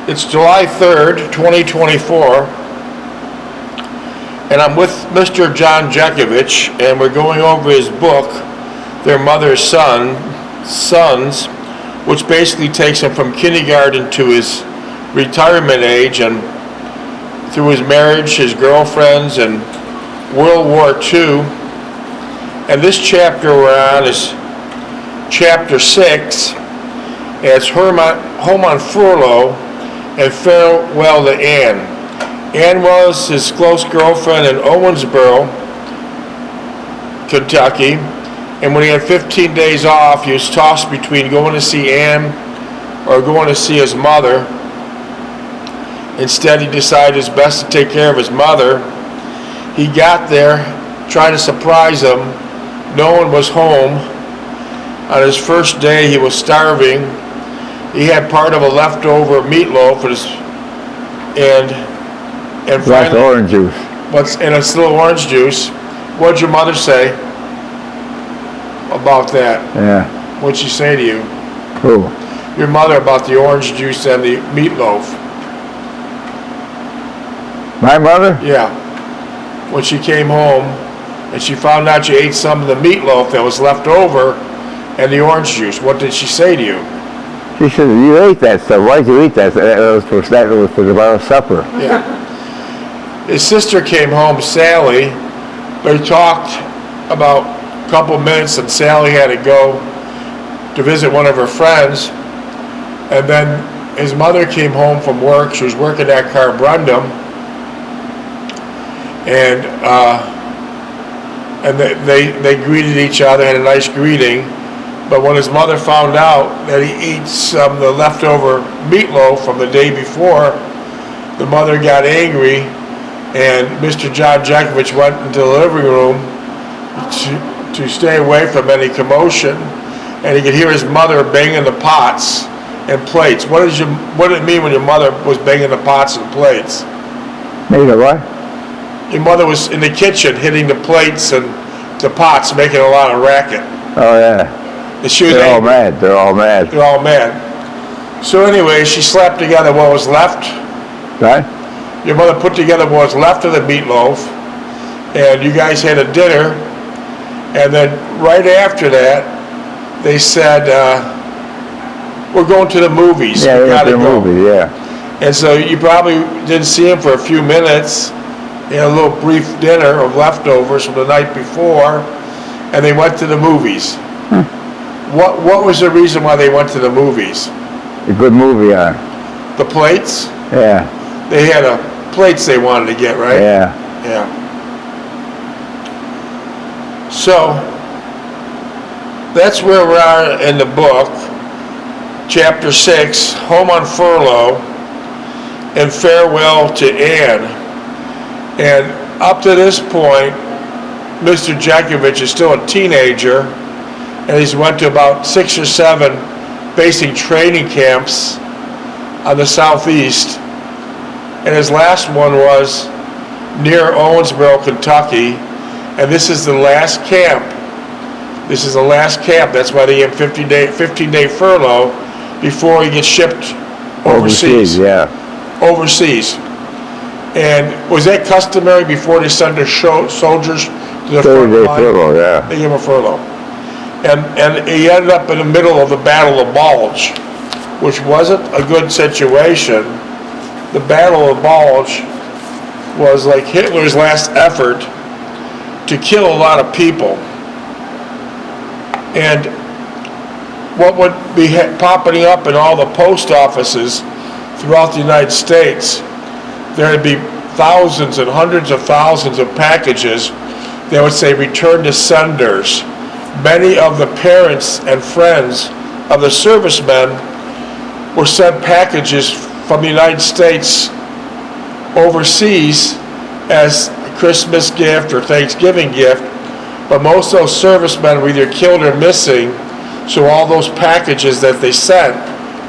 It's July 3rd, 2024, and I'm with Mr. John Jeckovich, and we're going over his book, Their Mother's Sons, which basically takes him from kindergarten to his retirement age, and through his marriage, his girlfriends, and World War II. And this chapter we're on is chapter 6, and it's Home on Furlough and Farewell to Anne. Anne was his close girlfriend in Owensboro, Kentucky, and when he had 15 days off, he was tossed between going to see Anne or going to see his mother. Instead, he decided it's best to take care of his mother. He got there, trying to surprise them. No one was home. On his first day, he was starving. He had part of a leftover meatloaf and finally, orange juice. And it's little orange juice. What'd your mother say about that? Yeah. What'd she say to you? Who? Your mother, about the orange juice and the meatloaf. My mother? Yeah. When she came home and she found out you ate some of the meatloaf that was left over and the orange juice, what did she say to you? She said, "You ate that stuff. Why'd you eat that? That was for tomorrow's supper." Yeah. His sister came home, Sally. They talked about a couple minutes, and Sally had to go to visit one of her friends. And then his mother came home from work. She was working at Carborundum, and they greeted each other, had a nice greeting. But when his mother found out that he ate some of the leftover meatloaf from the day before, the mother got angry, and Mr. John Jeckovich went into the living room to stay away from any commotion, and he could hear his mother banging the pots and plates. What did it mean when your mother was banging the pots and plates? Made a what? Your mother was in the kitchen hitting the plates and the pots, making a lot of racket. Oh, yeah. They're all mad. They're all mad. They're all mad. So anyway, she slapped together what was left. Right? Your mother put together what was left of the meatloaf, and you guys had a dinner. And then right after that, they said, "We're going to the movies. Yeah, we went gotta to the go." movie. Yeah. And so you probably didn't see him for a few minutes. They had a little brief dinner of leftovers from the night before, and they went to the movies. What was the reason why they went to the movies? A good movie on. The plates? Yeah. They had plates they wanted to get, right? Yeah. Yeah. So, that's where we are in the book. Chapter 6, Home on Furlough and Farewell to Anne. And up to this point, Mr. Jeckovich is still a teenager, and he's went to about 6 or 7 basic training camps on the southeast. And his last one was near Owensboro, Kentucky, and this is the last camp. This is the last camp. That's why they have 15-day furlough before he gets shipped overseas. Yeah. Overseas. And was that customary before they send their soldiers to the front line? 30-day furlough, yeah. They give him a furlough. And he ended up in the middle of the Battle of Bulge, which wasn't a good situation. The Battle of Bulge was like Hitler's last effort to kill a lot of people. And what would be popping up in all the post offices throughout the United States, there would be thousands and hundreds of thousands of packages that would say return to senders. Many of the parents and friends of the servicemen were sent packages from the United States overseas as a Christmas gift or Thanksgiving gift, but most of those servicemen were either killed or missing, so all those packages that they sent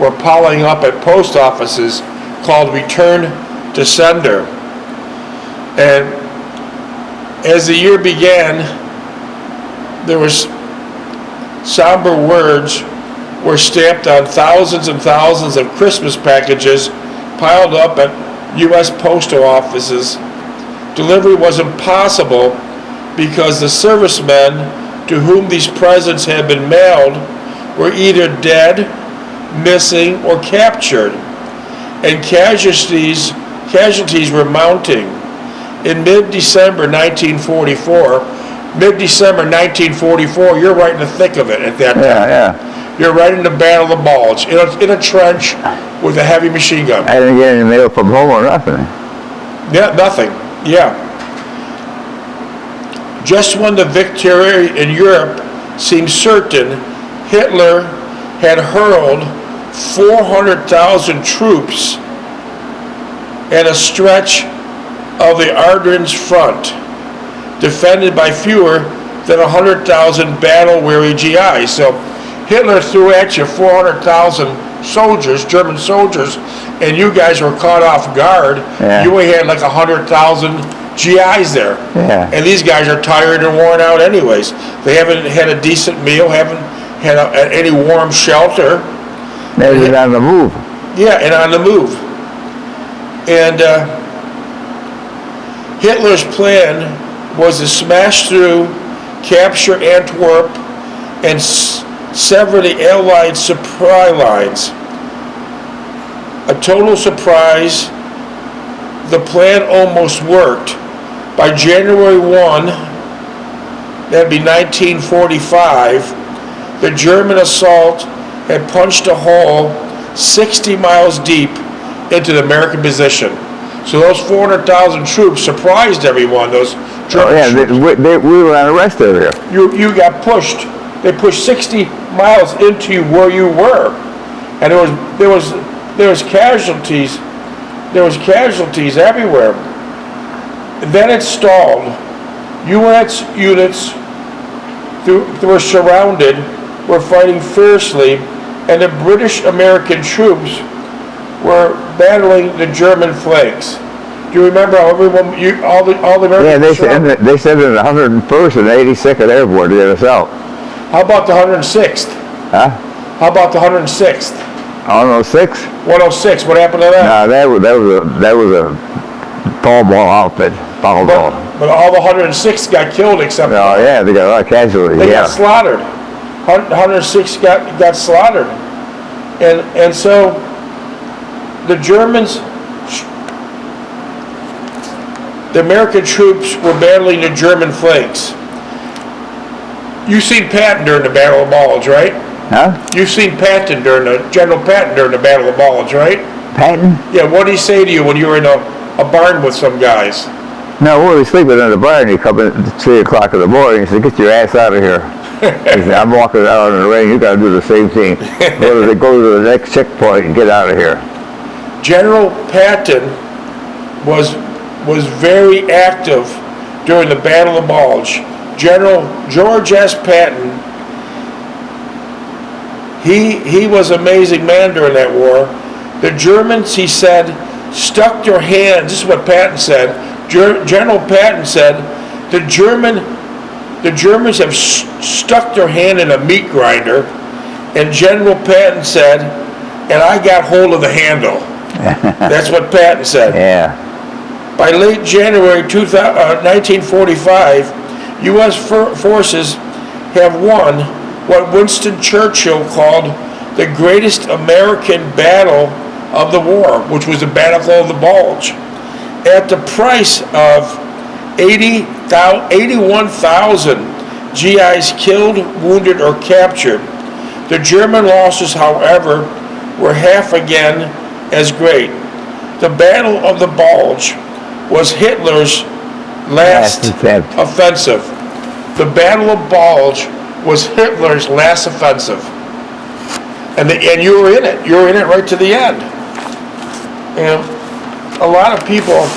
were piling up at post offices called return to sender. And as the year began, there was somber words were stamped on thousands and thousands of Christmas packages piled up at U.S. postal offices. Delivery was impossible because the servicemen to whom these presents had been mailed were either dead, missing, or captured, and casualties were mounting. In mid-December 1944, you're right in the thick of it at that time. Yeah. You're right in the Battle of the Bulge, in a trench with a heavy machine gun. I didn't get any mail from home or nothing. Yeah, nothing. Yeah. Just when the victory in Europe seemed certain, Hitler had hurled 400,000 troops at a stretch of the Ardennes front, defended by fewer than 100,000 battle-weary GIs. So Hitler threw at you 400,000 soldiers, German soldiers, and you guys were caught off guard. Yeah. You only had like 100,000 GIs there. Yeah. And these guys are tired and worn out anyways. They haven't had a decent meal, haven't had any warm shelter. They're on the move. Yeah, and on the move. And Hitler's plan was to smash through, capture Antwerp, and sever the Allied supply lines. A total surprise, the plan almost worked. By January 1, that'd be 1945, the German assault had punched a hole 60 miles deep into the American position. So those 400,000 troops surprised everyone, those German troops. We were on a rest area. You got pushed. They pushed 60 miles into where you were. And there was casualties. There was casualties everywhere. Then it stalled. U.S. units were surrounded, were fighting fiercely, and the British-American troops were battling the German flanks. Do you remember how everyone, all the Americans? Yeah, they sent in the 101st and 82nd Airborne to get us out. How about the 106th? Huh? How about the 106th? 106? 106. What happened to that? No, that was a ball outfit. Ball. But all the 106 got killed except. Oh yeah, they got a lot of casualties. They got slaughtered. 106 got slaughtered, and so the Germans, the American troops were battling the German flanks. You've seen Patton during the Battle of Bulge, right? Huh? You've seen General Patton during the Battle of Bulge, right? Patton? Yeah. What did he say to you when you were in a barn with some guys? No, we were sleeping in the barn. He come in at 3 o'clock in the morning. He said, "Get your ass out of here." He said, "I'm walking out in the rain. You got to do the same thing. Go to the next checkpoint and get out of here." General Patton was very active during the Battle of Bulge. General George S. Patton, he was an amazing man during that war. The Germans, he said, stuck their hands. This is what Patton said. General Patton said, the Germans have stuck their hand in a meat grinder, and General Patton said, and I got hold of the handle. That's what Patton said. Yeah. By late January 1945, U.S. forces have won what Winston Churchill called the greatest American battle of the war, which was the Battle of the Bulge, at the price of 81,000 GIs killed, wounded, or captured. The German losses, however, were half again as great. The Battle of the Bulge was Hitler's last offensive. The Battle of Bulge was Hitler's last offensive. And you were in it. You were in it right to the end. And a lot of people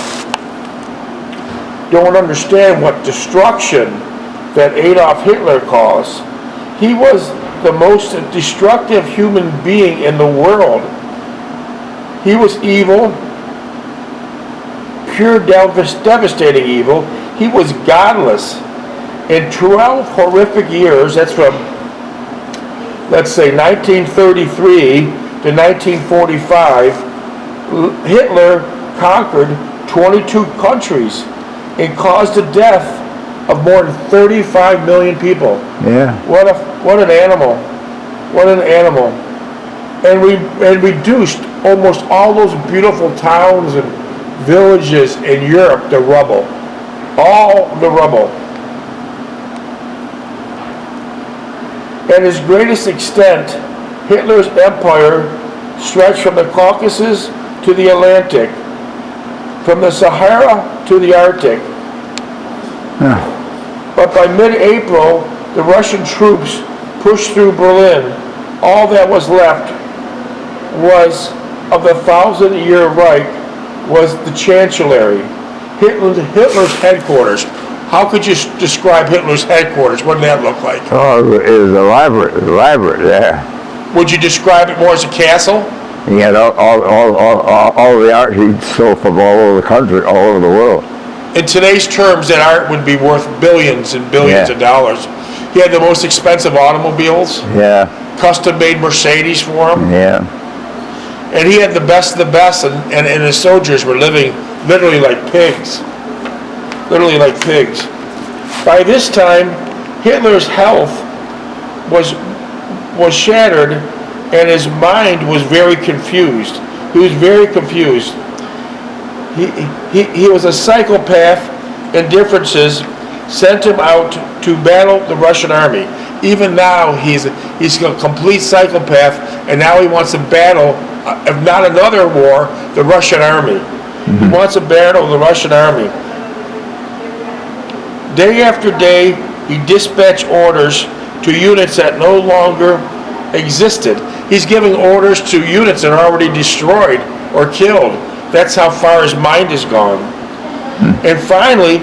don't understand what destruction that Adolf Hitler caused. He was the most destructive human being in the world. He was evil, pure devastating evil. He was godless. In 12 horrific years, that's from, let's say, 1933 to 1945, Hitler conquered 22 countries and caused the death of more than 35 million people. Yeah. What an animal. What an animal. And reduced almost all those beautiful towns and villages in Europe to rubble. All the rubble. At its greatest extent, Hitler's empire stretched from the Caucasus to the Atlantic, from the Sahara to the Arctic. Yeah. But by mid-April, the Russian troops pushed through Berlin. All that was left was of the 1,000-year Reich was the Chancellery, Hitler's headquarters. How could you describe Hitler's headquarters? What did that look like? Oh, it was elaborate there. Would you describe it more as a castle? He had all the art he stole from all over the country, all over the world. In today's terms, that art would be worth billions and billions of dollars. He had the most expensive automobiles. Yeah. Custom-made Mercedes for him. Yeah. And he had the best of the best, and his soldiers were living literally like pigs. Literally like pigs. By this time, Hitler's health was shattered, and his mind was very confused. He was very confused. He was a psychopath, and differences sent him out to battle the Russian army. Even now, he's a complete psychopath, and now he wants to battle, if not another war, the Russian army. He wants to battle the Russian army. Day after day, he dispatched orders to units that no longer existed. He's giving orders to units that are already destroyed or killed. That's how far his mind has gone. And finally,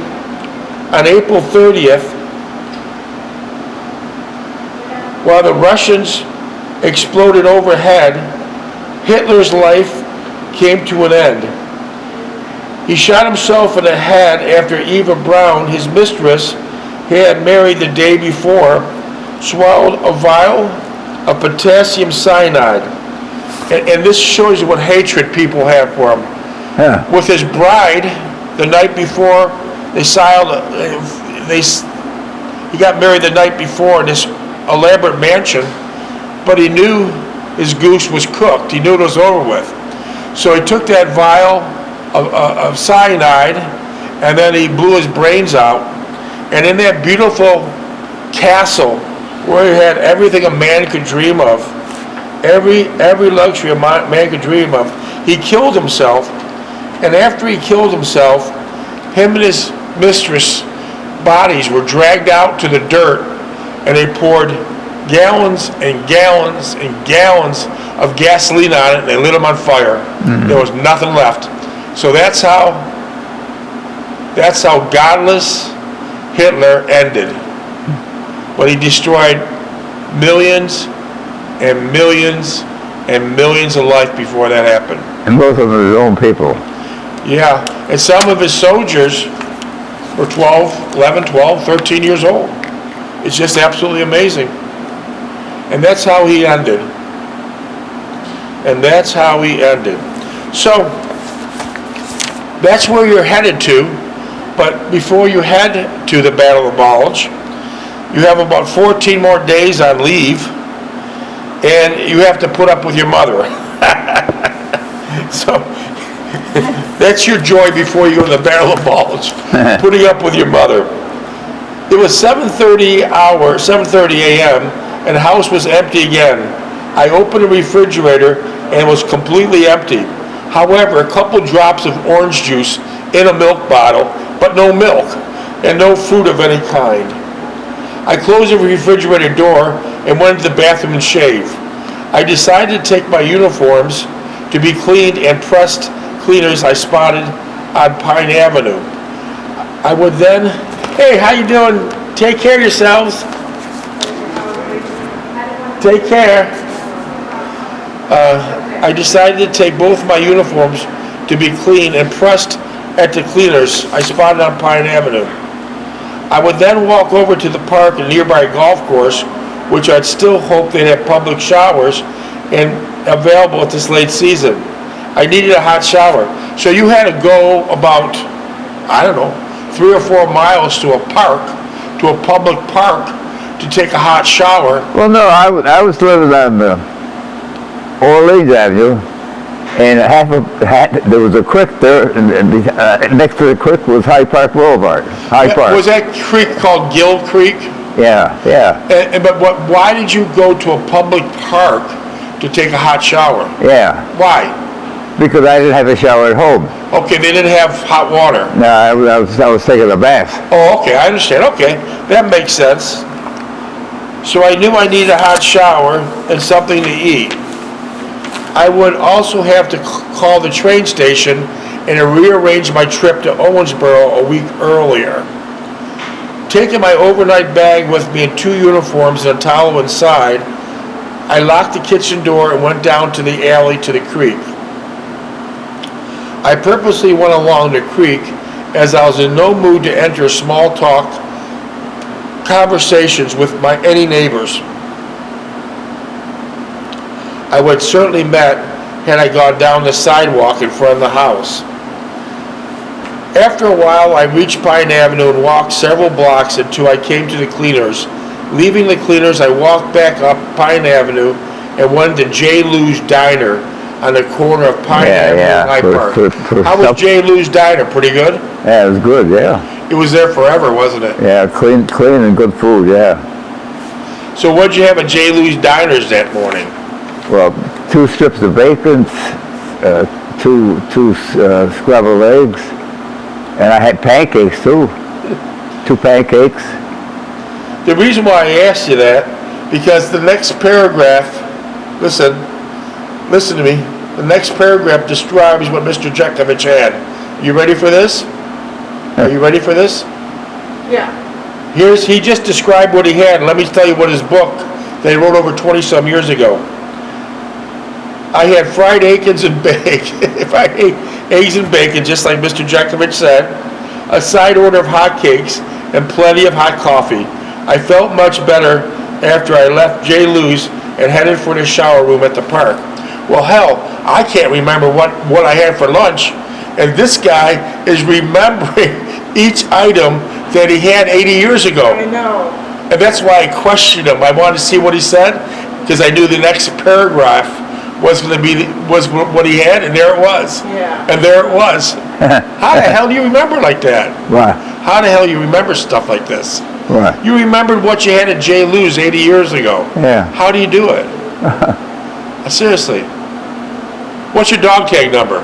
on April 30th, while the Russians exploded overhead, Hitler's life came to an end. He shot himself in the head after Eva Braun, his mistress, he had married the day before, swallowed a vial of potassium cyanide. And this shows you what hatred people have for him. Yeah. With his bride, the night before, he got married the night before in this elaborate mansion, but he knew his goose was cooked. He knew it was over with. So he took that vial of cyanide, and then he blew his brains out. And in that beautiful castle, where he had everything a man could dream of, every luxury a man could dream of, he killed himself. And after he killed himself, him and his mistress' bodies were dragged out to the dirt, and they poured gallons and gallons and gallons of gasoline on it, and they lit them on fire. There was nothing left. So that's how godless Hitler ended. But he destroyed millions and millions and millions of life before that happened. And most of them are his own people. Yeah, and some of his soldiers were 11, 12, 13 years old. It's just absolutely amazing. And that's how he ended. And that's how he ended. So, that's where you're headed to. But before you head to the Battle of Bulge, you have about 14 more days on leave, and you have to put up with your mother. So, that's your joy before you go to the Battle of Bulge, putting up with your mother. It was 7:30 a.m., and the house was empty again. I opened the refrigerator, and it was completely empty. However, a couple drops of orange juice in a milk bottle, but no milk, and no fruit of any kind. I closed the refrigerator door and went into the bathroom and shaved. I decided to take my uniforms to be cleaned and pressed cleaners I spotted on Pine Avenue. I would then, hey, how you doing? Take care of yourselves. Take care. I decided to take both my uniforms to be cleaned and pressed at the cleaners I spotted on Pine Avenue. I would then walk over to the park and nearby golf course, which I'd still hope they'd have public showers and available at this late season. I needed a hot shower. So you had to go about, I don't know, 3 or 4 miles to a park, to a public park, to take a hot shower. Well, no, I was living on Orleans Avenue, and there was a creek there, and next to the creek was Hyde Park Boulevard. Hyde Park. Was that creek called Gill Creek? Yeah. But why did you go to a public park to take a hot shower? Yeah. Why? Because I didn't have a shower at home. Okay, they didn't have hot water. No, I was taking a bath. Oh, okay, I understand. Okay, that makes sense. So I knew I needed a hot shower and something to eat. I would also have to call the train station and rearrange my trip to Owensboro a week earlier. Taking my overnight bag with me in 2 uniforms and a towel inside, I locked the kitchen door and went down to the alley to the creek. I purposely went along the creek as I was in no mood to enter small talk conversations with any neighbors I would certainly met had I gone down the sidewalk in front of the house. After a while, I reached Pine Avenue and walked several blocks until I came to the cleaners. Leaving the cleaners, I walked back up Pine Avenue and went to J. Lou's Diner on the corner of Pine Avenue and Hyde Park. How was J. Lou's Diner? Pretty good? Yeah, it was good, yeah. It was there forever, wasn't it? Yeah, clean and good food, yeah. So what'd you have at J. Lou's Diners that morning? Well, 2 strips of bacon, two scrambled eggs, and I had pancakes too. 2 pancakes. The reason why I asked you that, because the next paragraph, listen to me, the next paragraph describes what Mr. Jeckovich had. You ready for this? Are you ready for this? Yeah. He just described what he had. Let me tell you what his book that he wrote over 20-some years ago. I had fried eggs and bacon. If I ate eggs and bacon, just like Mr. Jeckovich said, a side order of hot cakes, and plenty of hot coffee. I felt much better after I left J. Lou's and headed for the shower room at the park. Well, hell, I can't remember what I had for lunch, and this guy is remembering each item that he had 80 years ago. I know. And that's why I questioned him. I wanted to see what he said, because I knew the next paragraph was going to be what he had, and there it was. Yeah. And there it was. How the hell do you remember like that? What? How the hell do you remember stuff like this? What? You remembered what you had at J. Lou's 80 years ago. Yeah. How do you do it? Seriously. What's your dog tag number?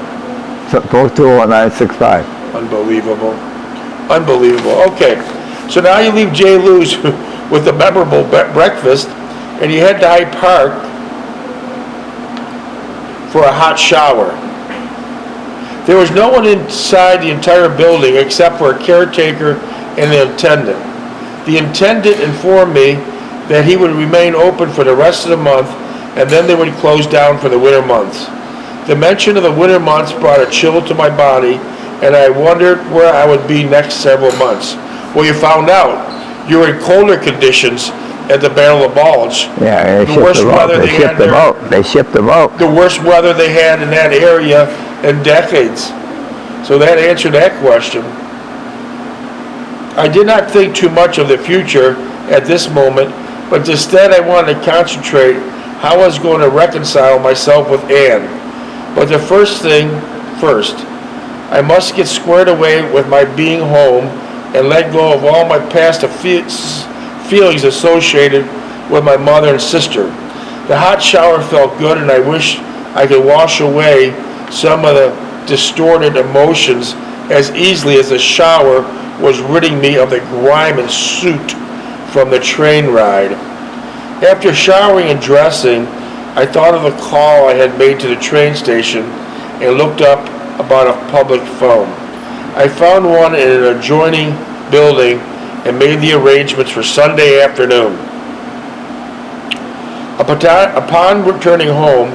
421-965. Unbelievable. Unbelievable. Okay. So now you leave J. Lou's with a memorable breakfast, and you head to Hyde Park for a hot shower. There was no one inside the entire building except for a caretaker and the attendant. The attendant informed me that he would remain open for the rest of the month, and then they would close down for the winter months. The mention of the winter months brought a chill to my body, and I wondered where I would be next several months. Well, you found out. You were in colder conditions at the Battle of Bulge. Yeah, the worst weather they had there. They shipped them out. The worst weather they had in that area in decades. So that answered that question. I did not think too much of the future at this moment, but instead I wanted to concentrate how I was going to reconcile myself with Ann. But the first thing first, I must get squared away with my being home and let go of all my past feelings associated with my mother and sister. The hot shower felt good, and I wish I could wash away some of the distorted emotions as easily as the shower was ridding me of the grime and soot from the train ride. After showering and dressing, I thought of the call I had made to the train station and looked up about a public phone. I found one in an adjoining building and made the arrangements for Sunday afternoon. Upon returning home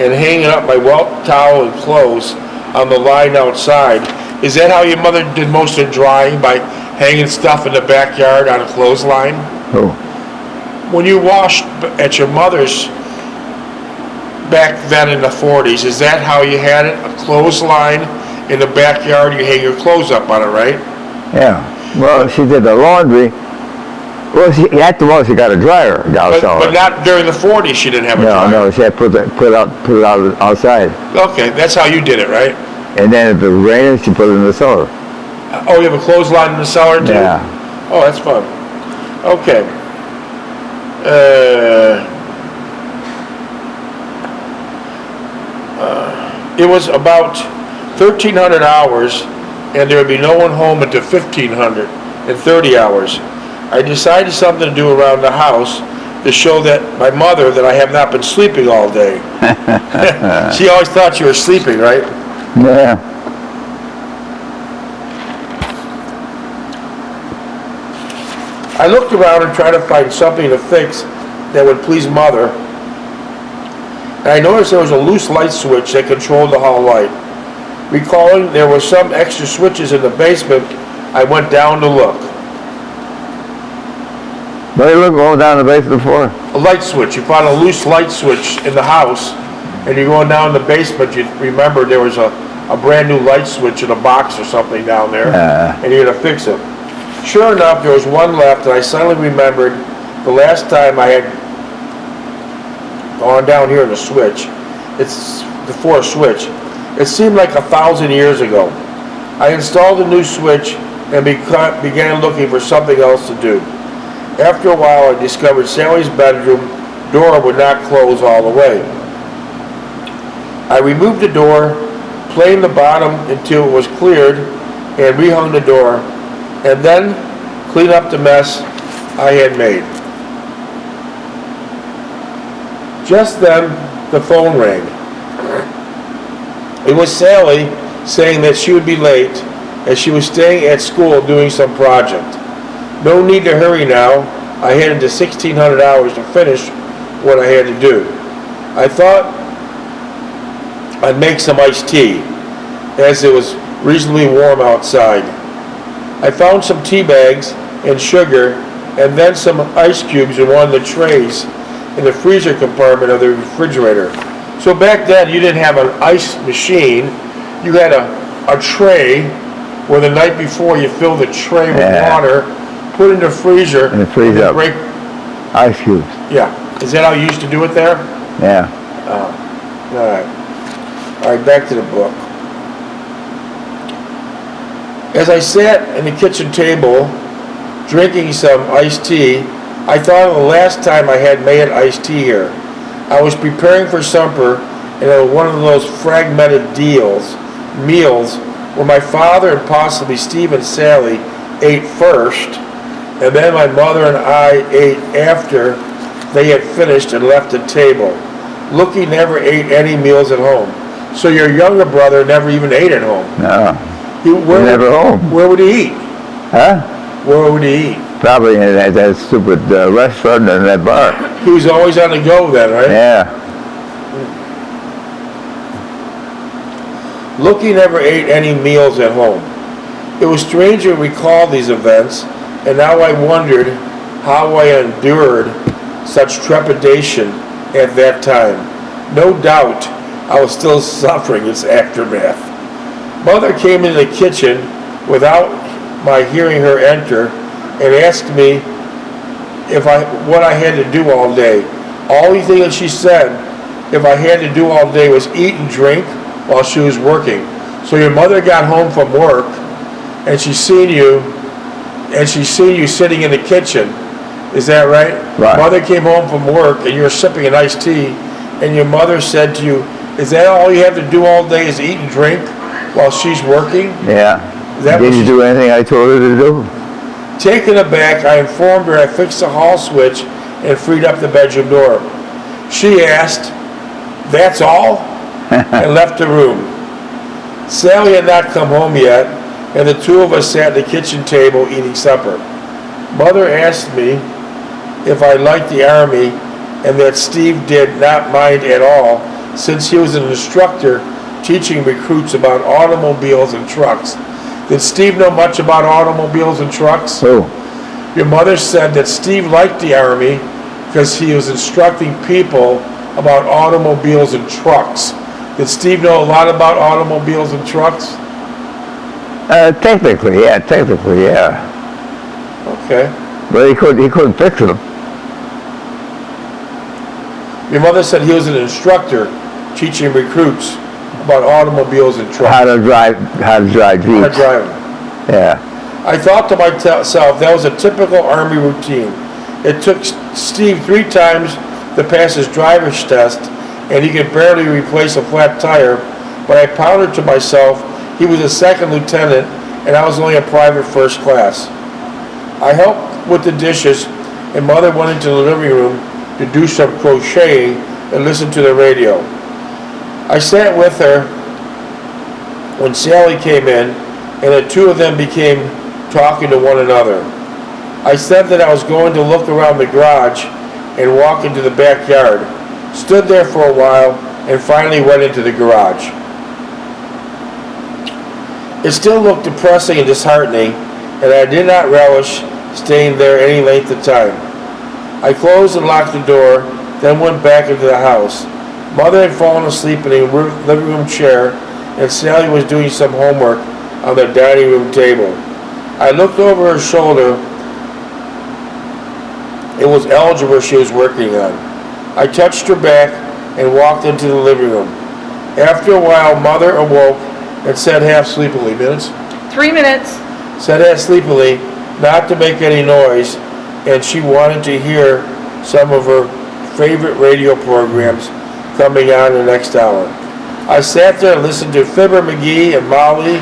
and hanging up my wet towel and clothes on the line outside, is that how your mother did most of the drying, by hanging stuff in the backyard on a clothesline? Oh. When you washed at your mother's, back then in the 40s, is that how you had it? A clothesline in the backyard, you hang your clothes up on it, right? Yeah. Well, she did the laundry. Well, at the most, she got a dryer down But not during the 40s, she didn't have a dryer. No, she had put it out outside. Okay, that's how you did it, right? And then if it was raining, she put it in the cellar. Oh, you have a clothesline in the cellar too? Yeah. Oh, that's fun. Okay. It was about 1,300 hours, and there would be no one home until 1,530 hours. I decided something to do around the house to show that my mother that I have not been sleeping all day. She always thought you were sleeping, right? Yeah. I looked around and tried to find something to fix that would please Mother, and I noticed there was a loose light switch that controlled the hall light. Recalling there were some extra switches in the basement, I went down to look. What are you looking going down the basement for? A light switch. You found a loose light switch in the house, and you're going down the basement, you remember there was a brand new light switch in a box or something down there, and you're going to fix it. Sure enough, there was one left, and I suddenly remembered the last time I had gone down here in the switch, it's before a switch, it seemed like 1,000 years ago. I installed a new switch and began looking for something else to do. After a while, I discovered Sally's bedroom door would not close all the way. I removed the door, planed the bottom until it was cleared, and rehung the door, and then cleaned up the mess I had made. Just then, the phone rang. It was Sally saying that she would be late as she was staying at school doing some project. No need to hurry now. I had into 1,600 hours to finish what I had to do. I thought I'd make some iced tea, as it was reasonably warm outside. I found some tea bags and sugar, and then some ice cubes in one of the trays in the freezer compartment of the refrigerator. So back then, you didn't have an ice machine. You had a tray where the night before you fill the tray with water, put it in the freezer, and freeze up. break Ice cubes. Yeah. Is that how you used to do it there? Yeah. All right. All right, back to the book. As I sat at the kitchen table, drinking some iced tea, I thought of the last time I had made iced tea here. I was preparing for supper, and it was one of those fragmented meals, where my father and possibly Steve and Sally ate first, and then my mother and I ate after they had finished and left the table. Lucky never ate any meals at home. So your younger brother never even ate at home? No. Never home. Where would he eat? Huh? Where would he eat? Probably in that stupid restaurant and that bar. He was always on the go then, right? Yeah. Lucky never ate any meals at home. It was strange to recall these events, and now I wondered how I endured such trepidation at that time. No doubt I was still suffering its aftermath. Mother came into the kitchen without my hearing her enter and asked me what I had to do all day. Only thing that she said, if I had to do all day, was eat and drink while she was working. So your mother got home from work, and she's seen you sitting in the kitchen. Is that right? Right. Mother came home from work, and you're sipping an iced tea, and your mother said to you, "Is that all you have to do all day? Is eat and drink while she's working?" Yeah. Did you do anything I told her to do? Taken aback, I informed her I fixed the hall switch and freed up the bedroom door. She asked, "That's all?" and left the room. Sally had not come home yet, and the two of us sat at the kitchen table eating supper. Mother asked me if I liked the Army, and that Steve did not mind at all, since he was an instructor teaching recruits about automobiles and trucks. Did Steve know much about automobiles and trucks? Who? Your mother said that Steve liked the Army because he was instructing people about automobiles and trucks. Did Steve know a lot about automobiles and trucks? Technically, yeah. Okay. But he couldn't fix them. Your mother said he was an instructor teaching recruits about automobiles and trucks. How to drive Jeeps. How to drive them. Yeah. I thought to myself that was a typical Army routine. It took Steve 3 times to pass his driver's test, and he could barely replace a flat tire, but I pondered to myself he was a second lieutenant, and I was only a private first class. I helped with the dishes, and Mother went into the living room to do some crocheting and listen to the radio. I sat with her when Sally came in, and the two of them began talking to one another. I said that I was going to look around the garage and walk into the backyard, stood there for a while, and finally went into the garage. It still looked depressing and disheartening, and I did not relish staying there any length of time. I closed and locked the door, then went back into the house. Mother had fallen asleep in a living room chair, and Sally was doing some homework on the dining room table. I looked over her shoulder. It was algebra she was working on. I touched her back and walked into the living room. After a while, Mother awoke and said half sleepily, minutes? 3 minutes. Said half sleepily, not to make any noise, and she wanted to hear some of her favorite radio programs coming on the next hour. I sat there and listened to Fibber McGee and Molly,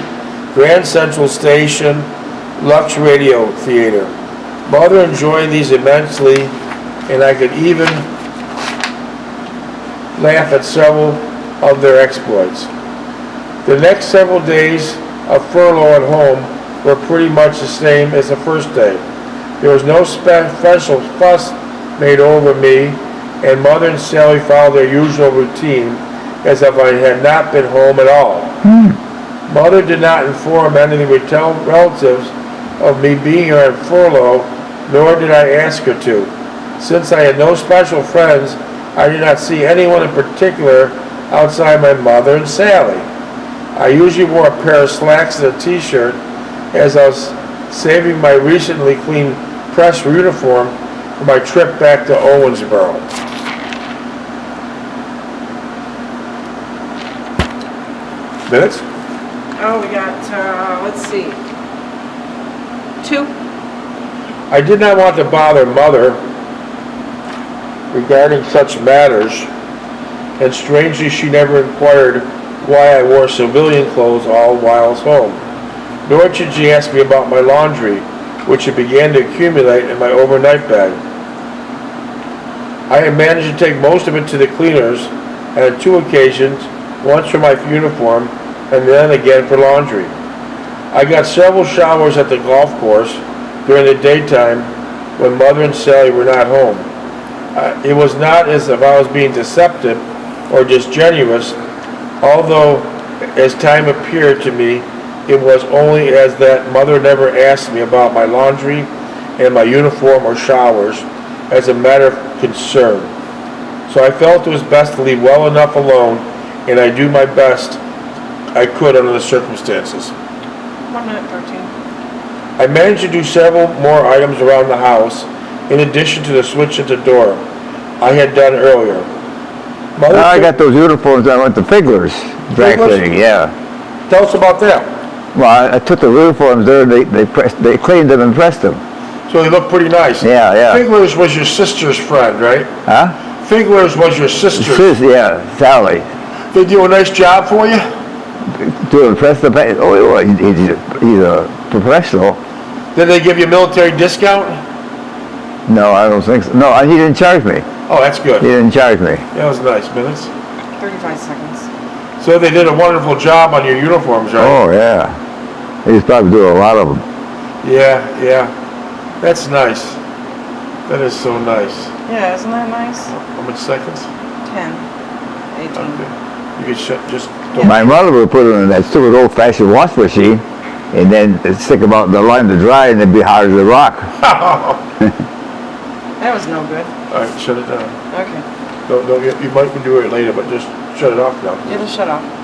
Grand Central Station, Lux Radio Theater. Mother enjoyed these immensely, and I could even laugh at several of their exploits. The next several days of furlough at home were pretty much the same as the first day. There was no special fuss made over me, and Mother and Sally followed their usual routine as if I had not been home at all. Mother did not inform any of the relatives of me being here on furlough, nor did I ask her to. Since I had no special friends, I did not see anyone in particular outside my mother and Sally. I usually wore a pair of slacks and a t-shirt as I was saving my recently cleaned press uniform for my trip back to Owensboro. Minutes? Oh, we got, let's see. 2. I did not want to bother Mother regarding such matters, and strangely she never inquired why I wore civilian clothes all while I was home. Nor did she ask me about my laundry, which had began to accumulate in my overnight bag. I had managed to take most of it to the cleaners, and on 2 occasions, once for my uniform, and then again for laundry. I got several showers at the golf course during the daytime when Mother and Sally were not home. It was not as if I was being deceptive or disingenuous, although as time appeared to me, it was only as that Mother never asked me about my laundry and my uniform or showers as a matter of concern. So I felt it was best to leave well enough alone, and I do my best I could under the circumstances. 1 minute 13. I managed to do several more items around the house, in addition to the switch at the door I had done earlier. Mother I got those uniforms. I went to Figler's dry cleaning. Yeah. Tell us about that. Well, I took the uniforms there. They cleaned them and pressed them. So they look pretty nice. Yeah. Figler's was your sister's friend, right? Huh? Figler's was your sister's. Yeah, Sally. They do a nice job for you? To impress the pay. Oh, he's a professional. Did they give you a military discount? No, I don't think so. No, he didn't charge me. Oh, that's good. He didn't charge me. That was nice, minutes. 35 seconds. So they did a wonderful job on your uniforms, right? Oh, yeah. He's probably doing a lot of them. Yeah. That's nice. That is so nice. Yeah, isn't that nice? How much seconds? 10. 18. Okay. You can just My mother would put them in that stupid old-fashioned wash machine, and then stick them out in the line to dry, and they'd be hard as a rock. That was no good. All right, shut it down. Okay. Don't get, you might do it later, but just shut it off now. It'll shut off.